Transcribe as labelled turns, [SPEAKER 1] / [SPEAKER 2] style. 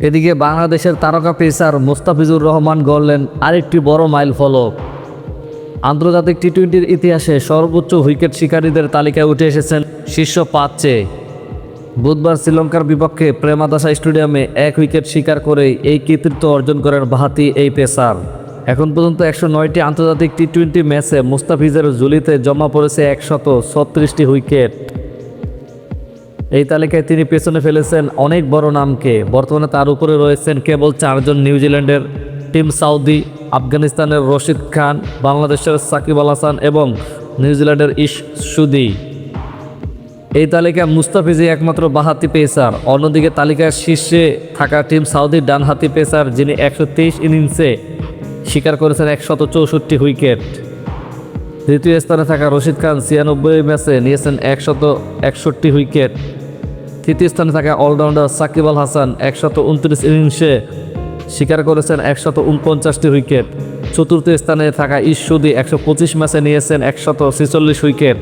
[SPEAKER 1] এদিকে বাংলাদেশের তারকা পেসার মোস্তাফিজুর রহমান গড়লেন আরেকটি বড় মাইল ফলক। আন্তর্জাতিক টি-20-র ইতিহাসে সর্বোচ্চ উইকেট শিকারীদের তালিকায় উঠে এসেছেন শীর্ষ 5-এ। বুধবার শ্রীলঙ্কার বিপক্ষে প্রেমাদাসা স্টেডিয়ামে 1 উইকেট শিকার করেই এই কৃতিত্ব অর্জন করেন বাঁহাতি এই পেসার। এখন পর্যন্ত 109টি আন্তর্জাতিক টি-20 ম্যাচে মুস্তাফিজের ঝুলিতে জমা পড়েছে 136টি উইকেট। এই তালিকায় তিনি পেছনে ফেলেছেন অনেক বড় নামকে। বর্তমানে তার উপরে রয়েছেন কেবল 4 জন নিউজিল্যান্ডের টিম সাউদি, আফগানিস্তানের রশিদ খান, বাংলাদেশের সাকিব আল হাসান এবং নিউজিল্যান্ডের ইশশুদি। এই তালিকায় মুস্তাফিজই একমাত্র বাঁহাতি পেসার। অন্যদিকে তালিকার শীর্ষে থাকা টিম সাউদির ডানহাতি পেসার, যিনি 123 ইনিংসে শিকার করেছেন 164 উইকেট। দ্বিতীয় স্থানে থাকা রশিদ খান 96 ম্যাচে নিয়েছেন 161 উইকেট। তৃতীয় স্থানে থাকা অলরাউন্ডার সাকিব আল হাসান 129 ইনিংসে শিকার করেছেন 149টি উইকেট। চতুর্থ স্থানে থাকা ইশশুদি 125 ম্যাচে নিয়েছেন 146 উইকেট।